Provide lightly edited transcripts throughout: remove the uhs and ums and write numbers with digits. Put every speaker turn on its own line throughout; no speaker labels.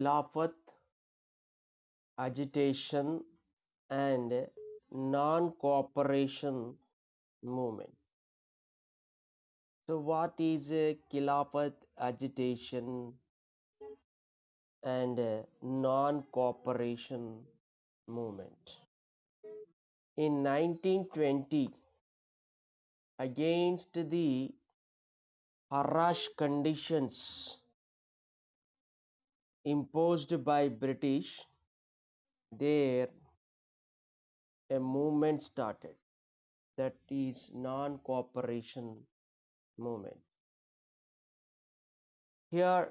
Khilafat, agitation, and non-cooperation movement. So, what is a Khilafat agitation and non-cooperation movement? In 1920, against the harsh conditions imposed by British, there a movement started, that is non-cooperation movement. Here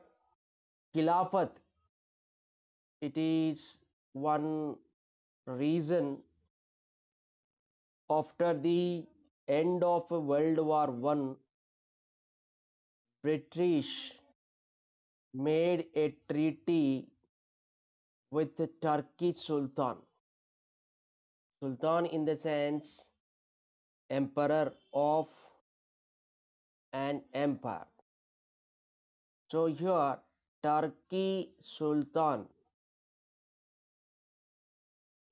Khilafat, it is one reason after the end of World War One, British made a treaty with the Turkey Sultan. Sultan in the sense emperor of an empire. So here Turkey Sultan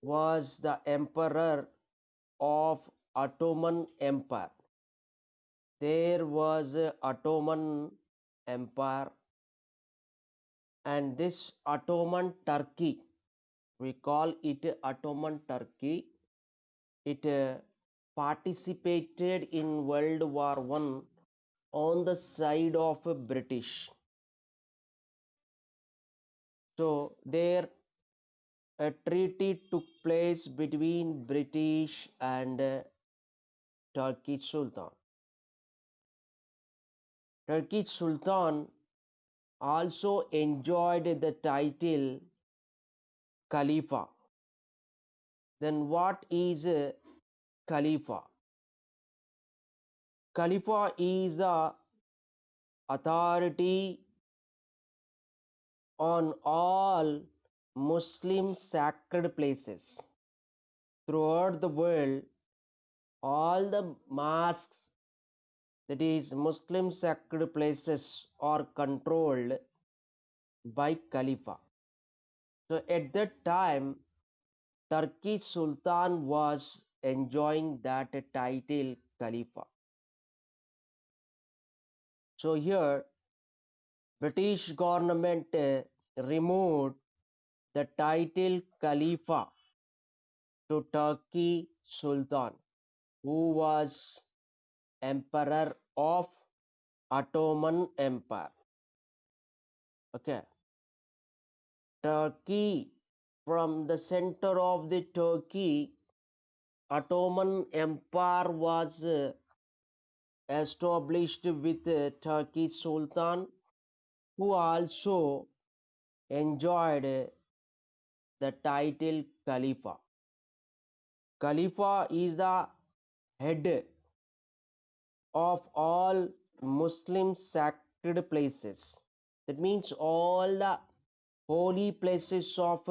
was the emperor of Ottoman Empire. There was a Ottoman Empire, and this Ottoman Turkey, we call it Ottoman Turkey, it participated in World War One on the side of British. So there a treaty took place between British and Turkish Sultan. Turkish Sultan also enjoyed the title Khalifa. Then what is Khalifa? Khalifa is the authority on all Muslim sacred places throughout the world. All the mosques, that is Muslim sacred places, are controlled by Khalifa. So at that time, Turkish Sultan was enjoying that title Khalifa. So here British government removed the title Khalifa to Turkey Sultan, who was emperor of Ottoman Empire. Okay, Turkey, from the center of the Turkey, Ottoman Empire was established with Turkey Sultan, who also enjoyed the title Khalifa. Khalifa is the head of all Muslim sacred places. That means all the holy places of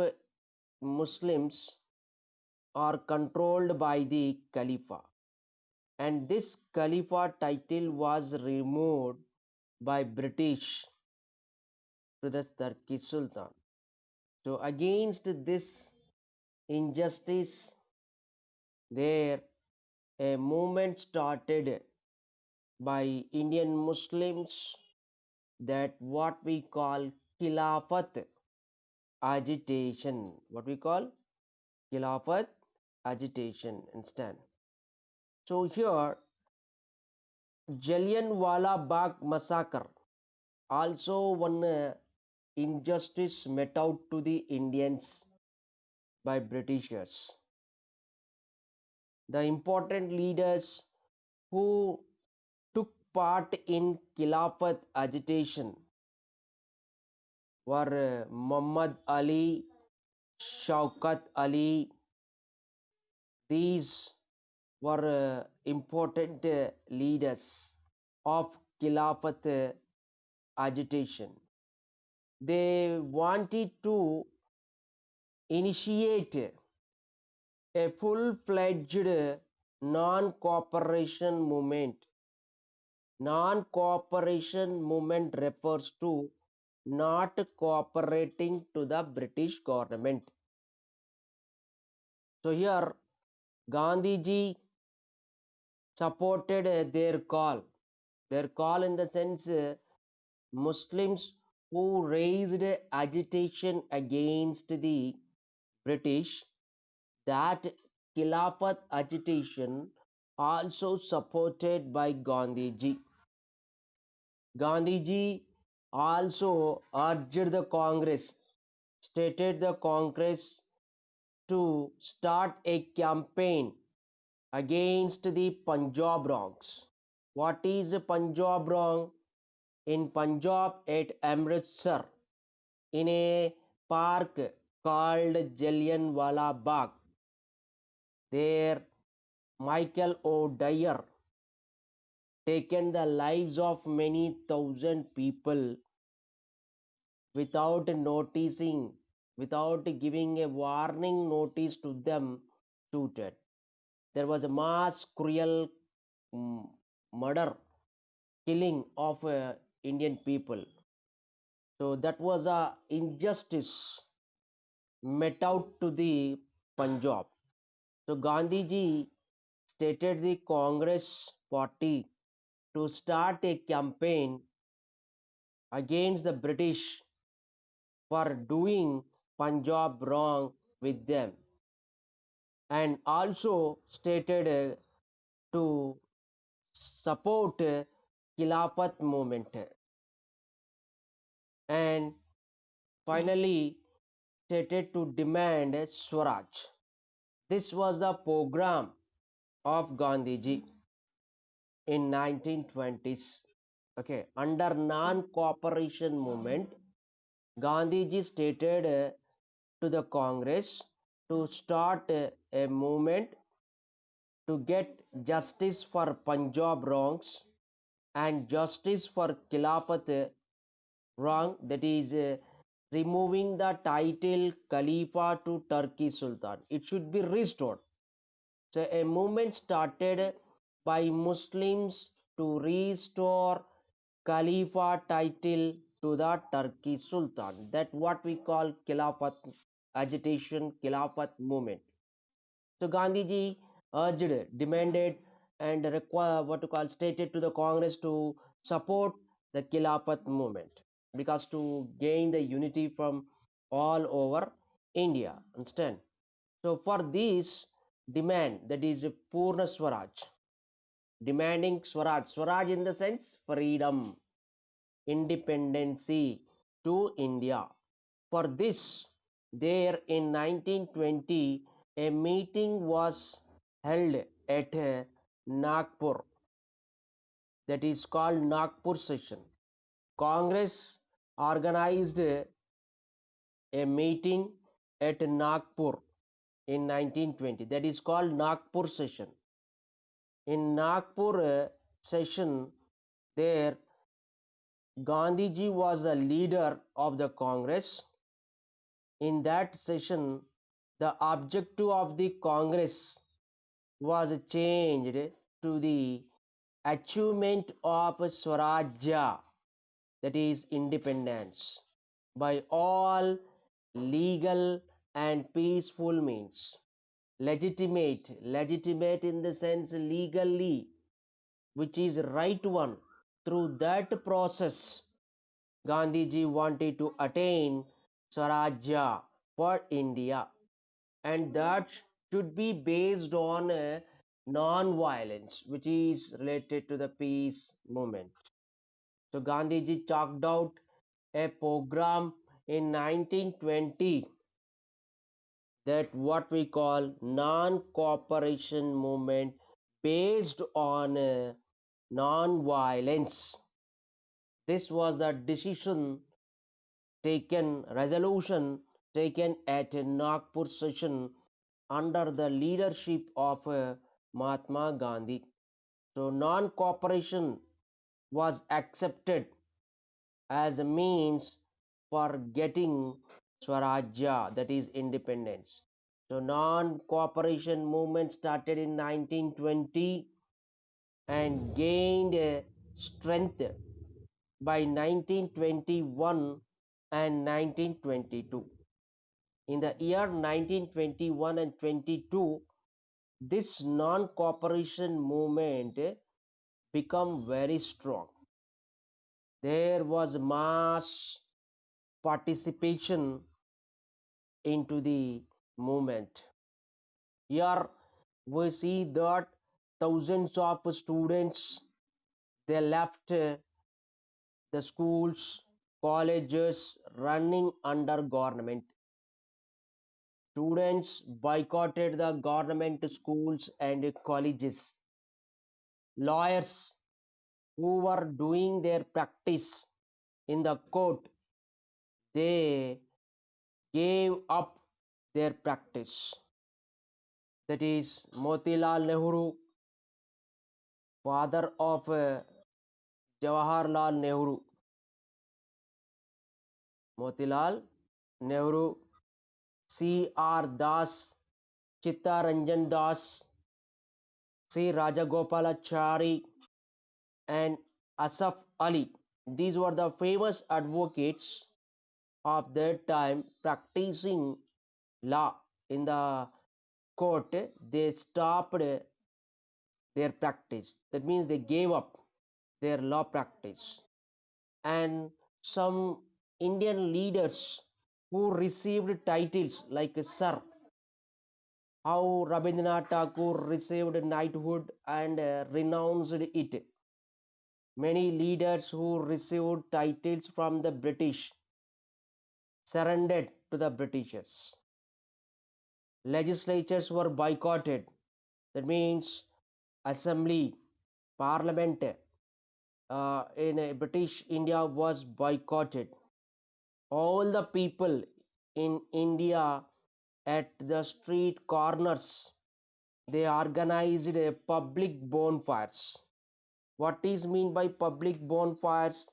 Muslims are controlled by the Khalifa. And this Khalifa title was removed by British to the Turkish Sultan. So against this injustice, there a movement started by Indian Muslims, that what we call Khilafat agitation. What we call Khilafat agitation instead. So here Jallianwala Bagh massacre, also one injustice met out to the Indians by Britishers. The important leaders who took part in Khilafat agitation were Muhammad Ali, Shaukat Ali. These were important leaders of Khilafat agitation. They wanted to initiate a full-fledged non-cooperation movement. Non-cooperation movement refers to not cooperating to the British government. So here Gandhiji supported their call in the sense Muslims who raised agitation against the British, that Khilafat agitation also supported by Gandhiji. Gandhiji also urged the Congress, stated the Congress to start a campaign against the Punjab wrongs. What is a Punjab wrong? In Punjab at Amritsar, in a park called Jallianwala Bagh, there Michael O'Dwyer taken the lives of many thousand people without noticing, without giving a warning notice to them, shooted. There was a mass cruel murder, killing of Indian people. So that was a injustice met out to the Punjab. So Gandhiji stated the Congress party to start a campaign against the British for doing Punjab wrong with them, and also stated to support Khilafat movement, and finally stated to demand Swaraj. This was the program of Gandhiji in 1920s. Okay, under non-cooperation movement, Gandhiji stated to the Congress to start a movement to get justice for Punjab wrongs and justice for Khilafat wrong, that is removing the title Khalifa to Turkey Sultan. It should be restored. So a movement started by Muslims to restore Khalifa title to the Turkey Sultan. That what we call Khilafat agitation, Khilafat movement. So Gandhiji urged, demanded, and what to call stated to the Congress to support the Khilafat movement, because to gain the unity from all over India. Understand? So for this demand, that is Purna Swaraj, demanding Swaraj in the sense freedom, independency to India. For this, there in 1920, a meeting was held at Nagpur, that is called Nagpur session. Congress organized a meeting at Nagpur in 1920, that is called Nagpur session. In Nagpur session, there Gandhiji was the leader of the Congress. In that session, the objective of the Congress was changed to the achievement of Swarajya, that is independence, by all legal and peaceful means. Legitimate in the sense legally, which is right one. Through that process, Gandhiji wanted to attain Swarajya for India, and that should be based on non-violence, which is related to the peace movement. So Gandhiji chalked out a program in 1920, that what we call non-cooperation movement based on non-violence. This was the resolution taken at a Nagpur session under the leadership of Mahatma Gandhi. So non-cooperation was accepted as a means for getting Swarajya, that is independence. So non-cooperation movement started in 1920 and gained strength by 1921 and 1922. In the year 1921 and 22, this non-cooperation movement become very strong. There was mass participation into the movement. Here we see that thousands of students they left the schools, colleges running under government. Students boycotted the government schools and colleges. Lawyers who were doing their practice in the court, they gave up their practice. That is Motilal Nehru, father of Jawaharlal Nehru. Motilal Nehru, C.R. Das, Chittaranjan Das, C. Rajagopalachari, and Asaf Ali. These were the famous advocates of that time practicing law in the court. They stopped their practice. That means they gave up their law practice. And some Indian leaders who received titles like Sir, how Rabindranath Tagore received knighthood and renounced it. Many leaders who received titles from the British surrendered to the Britishers. Legislatures were boycotted. That means assembly, parliament in British India was boycotted. All the people in India at the street corners they organized a public bonfires. What is mean by public bonfires?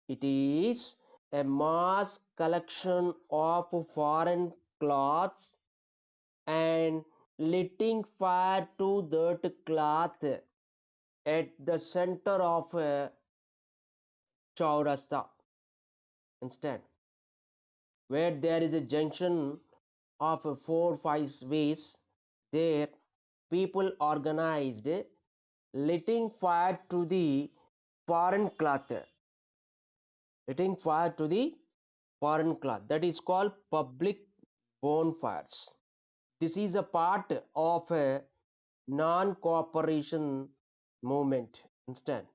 It is a mass collection of foreign cloths and lighting fire to that cloth at the center of a chaurasta. Instead, where there is a junction of 4 5 ways, there people organized lighting fire to the foreign cloth. Lighting fire to the foreign cloth. That is called public bonfires. This is a part of a non-cooperation movement instead.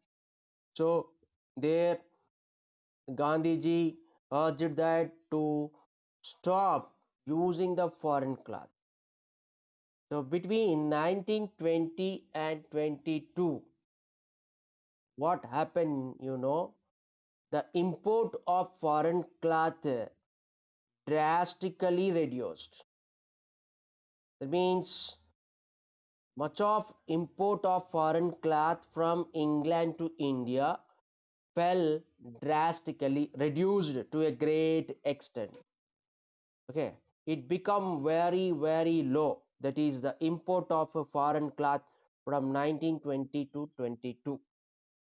So there Gandhiji urged that to stop using the foreign cloth. So between 1920 and 22, what happened, the import of foreign cloth drastically reduced. That means much of import of foreign cloth from England to India fell drastically, reduced to a great extent. Okay, it become very low. That is the import of a foreign cloth from 1920 to 22.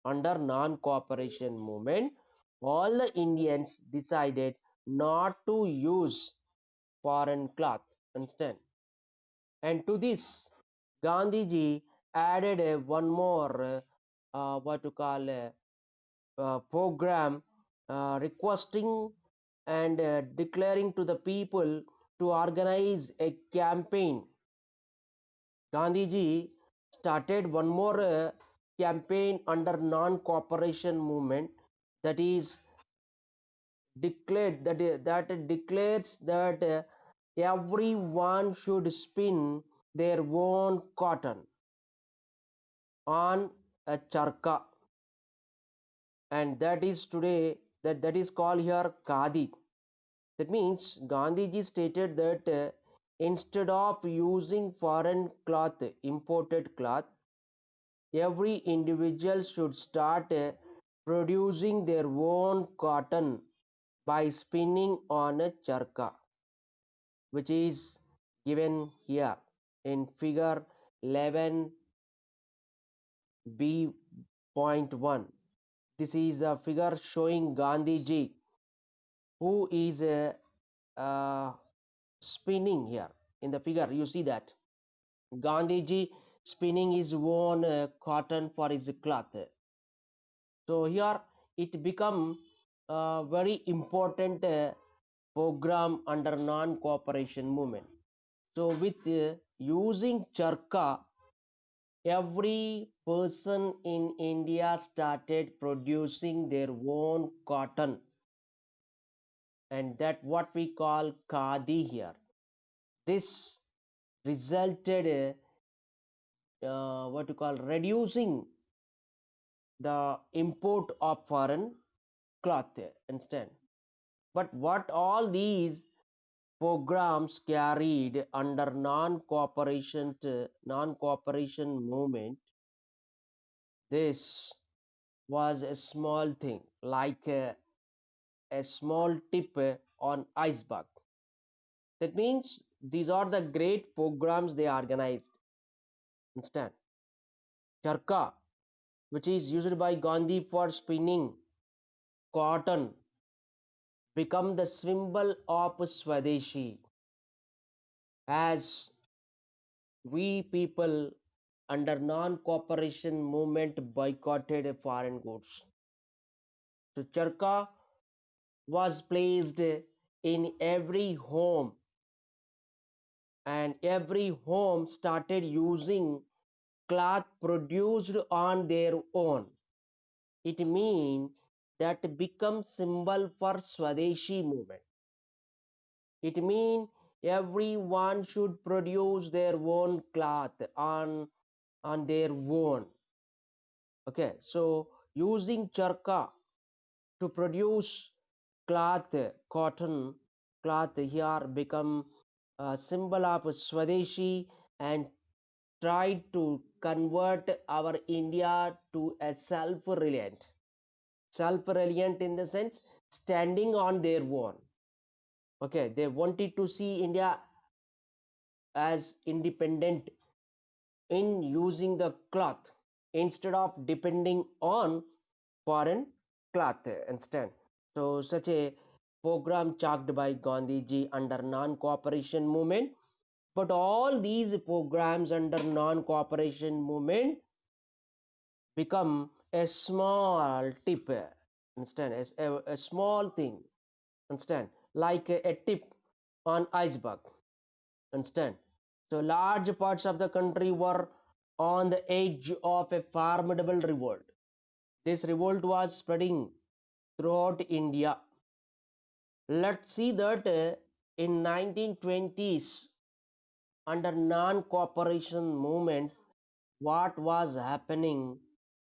Under non-cooperation movement, all the Indians decided not to use foreign cloth instead. And to this, Gandhiji added one more what to call program requesting and declaring to the people to organize a campaign. Gandhiji started one more campaign under non-cooperation movement, that is declared that declares that everyone should spin their own cotton on a charka, and that is today that is called here khadi. That means Gandhiji stated that instead of using foreign cloth, imported cloth, every individual should start producing their own cotton by spinning on a charka, which is given here in figure 11b.1. This is a figure showing Gandhiji who is uh, spinning here in the figure. You see that Gandhiji spinning his own cotton for his cloth. So here it become a very important program under non-cooperation movement. So with using charka, every person in India started producing their own cotton, and that what we call khadi here. This resulted what you call reducing the import of foreign cloth instead. But what all these programs carried under non-cooperation movement, this was a small thing like a small tip on iceberg. That means these are the great programs they organized. Instead, charka, which is used by Gandhi for spinning cotton, become the symbol of Swadeshi, as we people under non-cooperation movement boycotted foreign goods. So charka was placed in every home, and every home started using cloth produced on their own. It means that become symbol for Swadeshi movement. It means everyone should produce their own cloth on their own. Okay, so using charka to produce cloth, cotton cloth here become a symbol of Swadeshi, and tried to convert our India to a self-reliant. Self-reliant in the sense standing on their own. Okay, they wanted to see India as independent in using the cloth instead of depending on foreign cloth instead. So such a program chalked by Gandhiji under non-cooperation movement. But all these programs under non-cooperation movement become a small tip instead, as a small thing instead, like a tip on iceberg instead. So large parts of the country were on the edge of a formidable revolt. This revolt was spreading throughout India. Let's see that in 1920s under non-cooperation movement, what was happening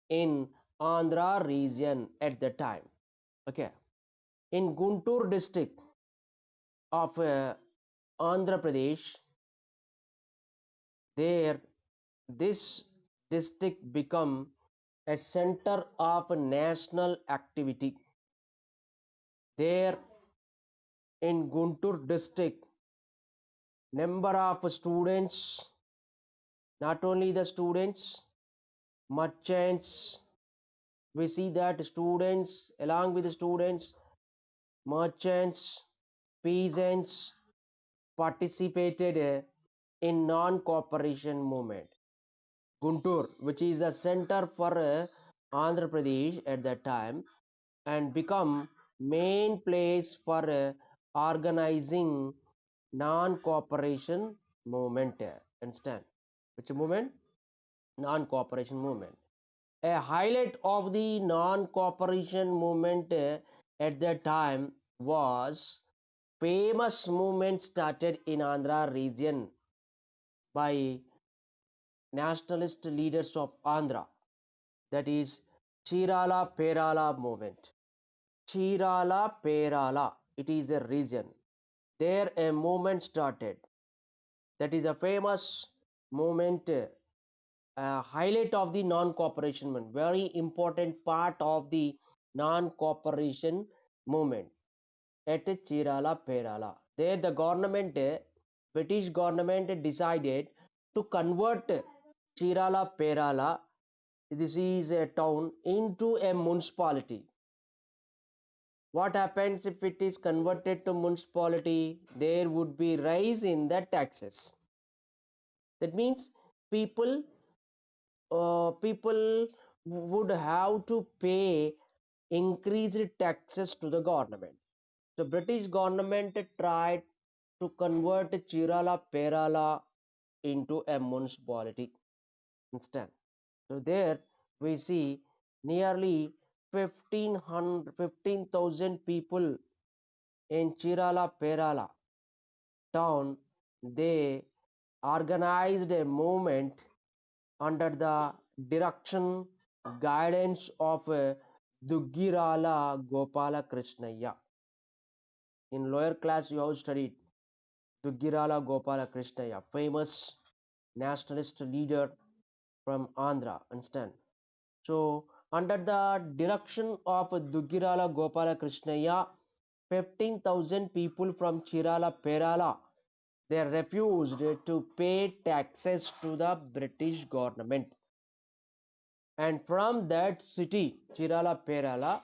in Andhra region at the time. Okay, in Guntur district of Andhra Pradesh, there this district become a center of national activity. There in Guntur district, number of students, not only the students, merchants, we see that students, along with the students, merchants, peasants participated in non-cooperation movement. Guntur, which is the center for Andhra Pradesh at that time, and become main place for organizing non-cooperation movement. Understand? Which movement? Non-cooperation movement. A highlight of the non-cooperation movement at that time was famous movement started in Andhra region by nationalist leaders of Andhra, that is Chirala Perala movement. Chirala Perala, it is a region. There a movement started. That is a famous movement, highlight of the non-cooperation movement, very important part of the non-cooperation movement at Chirala Perala. There the government, British government decided to convert Chirala Perala, this is a town, into a municipality. What happens if it is converted to municipality? There would be rise in the taxes. That means people people would have to pay increased taxes to the government. The British government tried to convert Chirala Perala into a municipality instead. So there we see nearly 15,000 people in Chirala Perala town. They organized a movement under the direction guidance of Duggirala Gopala Krishnaya. In lower class, you have studied Duggirala Gopala Krishnaya, famous nationalist leader from Andhra. Understand? So, under the direction of Duggirala Gopala Krishnaya, 15,000 people from Chirala Perala they refused to pay taxes to the British government. And from that city, Chirala Perala,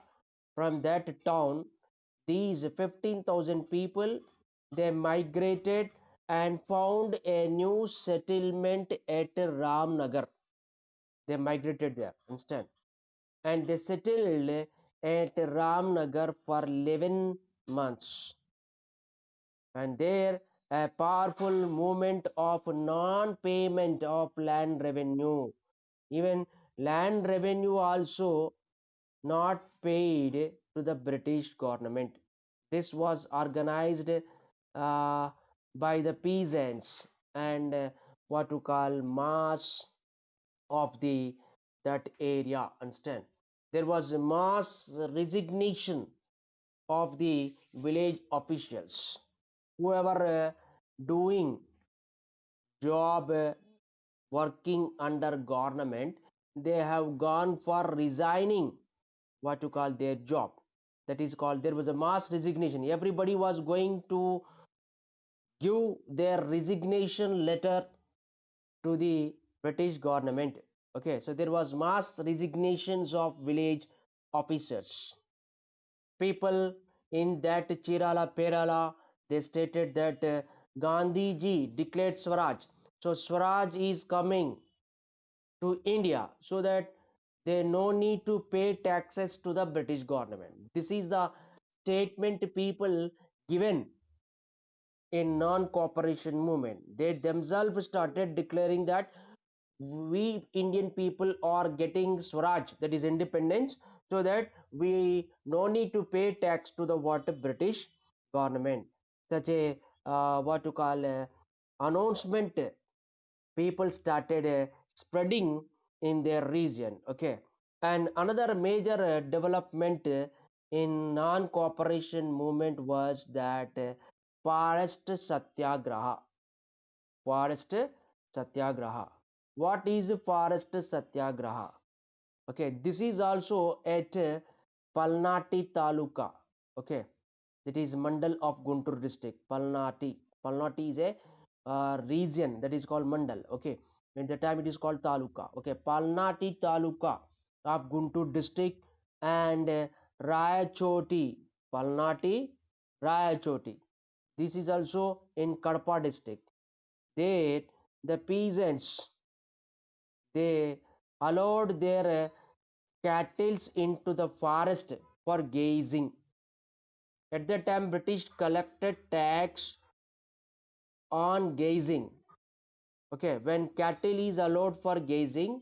from that town, these 15,000 people they migrated and found a new settlement at Ramnagar. They migrated there instead, and they settled at Ramnagar for 11 months. And there a powerful movement of non-payment of land revenue. Even land revenue also not paid to the British government. This was organized by the peasants and what to call mass of the that area. Understand? There was a mass resignation of the village officials. Whoever doing job working under government, they have gone for resigning what to call their job. That is called there was a mass resignation. Everybody was going to give their resignation letter to the British government. Okay, so there was mass resignations of village officers. People in that Chirala Perala, they stated that Gandhi ji declared Swaraj. So Swaraj is coming to India so that they no need to pay taxes to the British government. This is the statement people given in non-cooperation movement. They themselves started declaring that we Indian people are getting Swaraj, that is independence, so that we no need to pay tax to the what British government. Such a what to call announcement people started spreading in their region. Okay, and another major development in non-cooperation movement was that forest satyagraha. Forest satyagraha. What is forest satyagraha? Okay, this is also at Palnati taluka. Okay, it is mandal of Guntur district. Palnati is a region that is called mandal. Okay, at the time it is called taluka. Okay, Palnati taluka of Guntur district and Rayachoti. Palnati Rayachoti, this is also in Kadapa district. There the peasants they allowed their cattle into the forest for grazing. At that time, British collected tax on grazing. Okay, when cattle is allowed for grazing,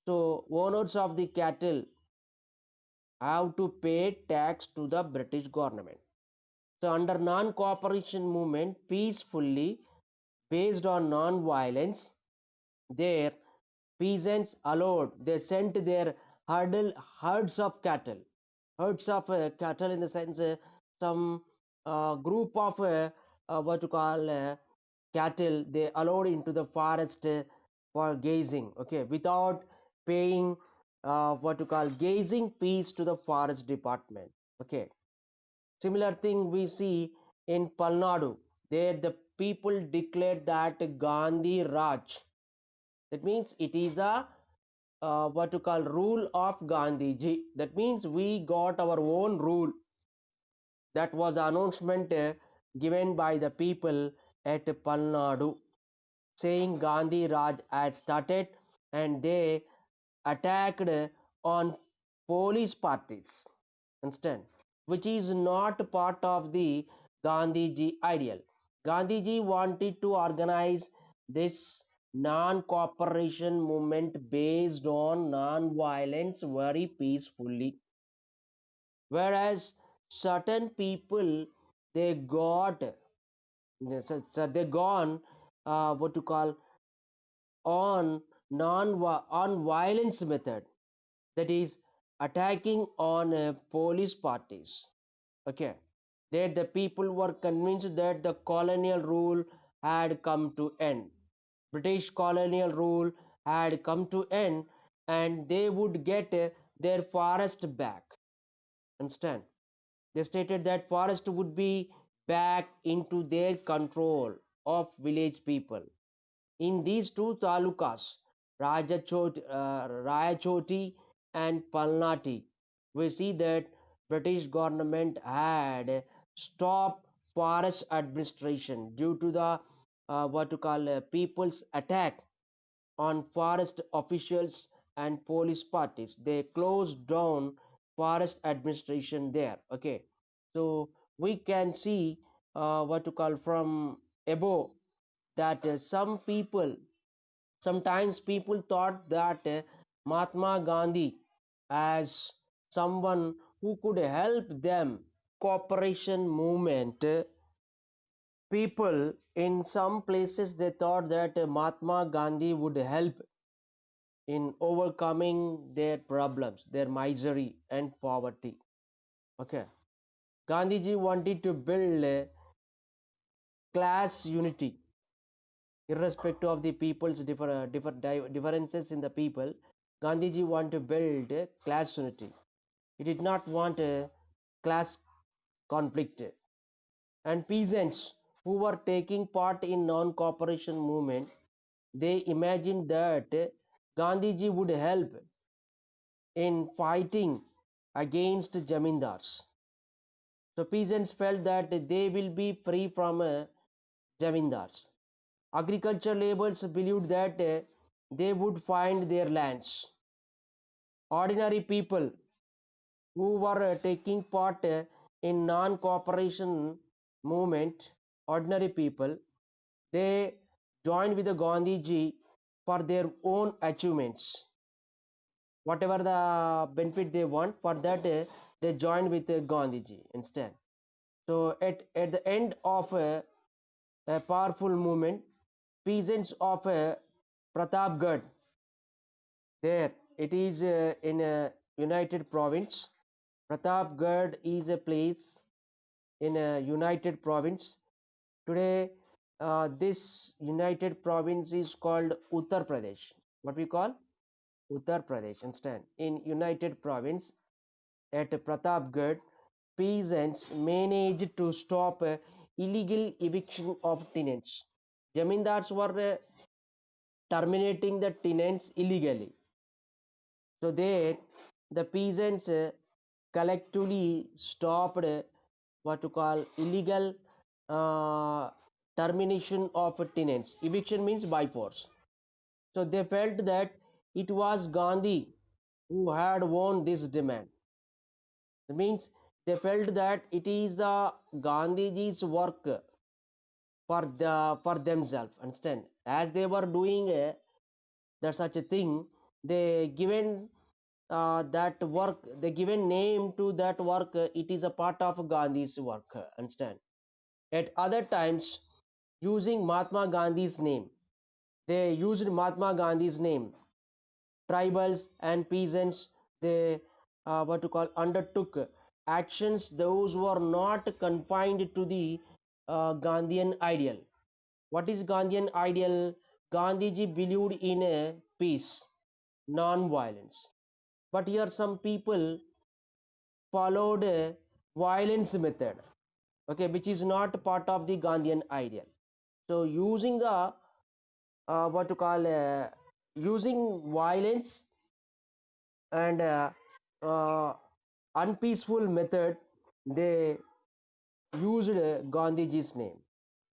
so owners of the cattle have to pay tax to the British government. So under non-cooperation movement, peacefully based on non-violence, their peasants allowed they sent their herds of cattle, herds of cattle in the sense some group of what to call cattle they allowed into the forest for grazing. Okay, without paying what to call grazing fees to the forest department. Okay, similar thing we see in Palnadu. There the people declared that Gandhi Raj, that means it is the what to call rule of Gandhiji. That means we got our own rule. That was the announcement given by the people at Palnadu, saying Gandhi Raj had started, and they attacked on police parties instead, which is not part of the Gandhiji ideal. Gandhiji wanted to organize this non-cooperation movement based on non-violence very peacefully, whereas certain people they got so they gone what to call on non on violence method, that is attacking on police parties. Okay, that the people were convinced that the colonial rule had come to end, British colonial rule had come to end, and they would get their forest back. Understand? They stated that forest would be back into their control of village people. In these two talukas, Rayachoti and Palnati, we see that British government had stopped forest administration due to the what to call people's attack on forest officials and police parties. They closed down forest administration there. Okay, so we can see what to call from above that sometimes people thought that Mahatma Gandhi as someone who could help them. Cooperation movement people in some places they thought that Mahatma Gandhi would help in overcoming their problems, their misery and poverty. Okay, Gandhiji wanted to build a class unity irrespective of the people's differences in the people. Gandhiji wanted to build a class unity. He did not want a class conflict. And peasants who were taking part in non-cooperation movement, they imagined that Gandhiji would help in fighting against jamindars. So peasants felt that they will be free from jamindars. Agriculture laborers believed that they would find their lands. Ordinary people who were taking part in non-cooperation movement, ordinary people, they joined with the Gandhiji for their own achievements. Whatever the benefit they want, for that they joined with Gandhiji instead. So at the end of a powerful movement, peasants of Pratapgarh, there it is in a United Province. Pratapgarh is a place in a United Province. Today, this United Province is called Uttar Pradesh. What we call Uttar Pradesh instead. In United Province at Pratapgarh, peasants managed to stop illegal eviction of tenants. Jamindars were terminating the tenants illegally. So there, the peasants collectively stopped what to call illegal uh, termination of tenants. Eviction means by force. So they felt that it was Gandhi who had won this demand. That means they felt that it is the Gandhiji's work for themselves. Understand? As they were doing that such a thing, they given that work, they given name to that work. It is a part of Gandhi's work. Understand? At other times, using Mahatma Gandhi's name, they used Mahatma Gandhi's name. Tribals and peasants, they what to call undertook actions those were not confined to the Gandhian ideal. What is Gandhian ideal? Gandhiji believed in a peace, non-violence. But here some people followed a violence method, okay, which is not part of the Gandhian ideal. So using the what to call using violence and uh, unpeaceful method, they used Gandhiji's name.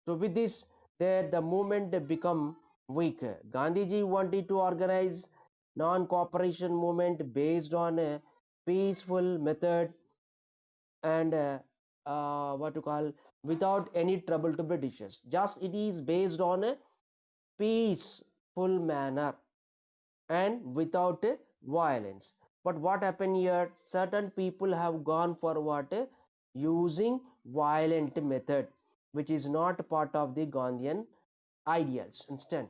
So with this, there the movement become weaker. Gandhiji wanted to organize non-cooperation movement based on a peaceful method and what to call without any trouble to Britishers. Just it is based on a peaceful manner and without violence. But what happened here? Certain people have gone for what? Using violent method, which is not part of the Gandhian ideals. Understand?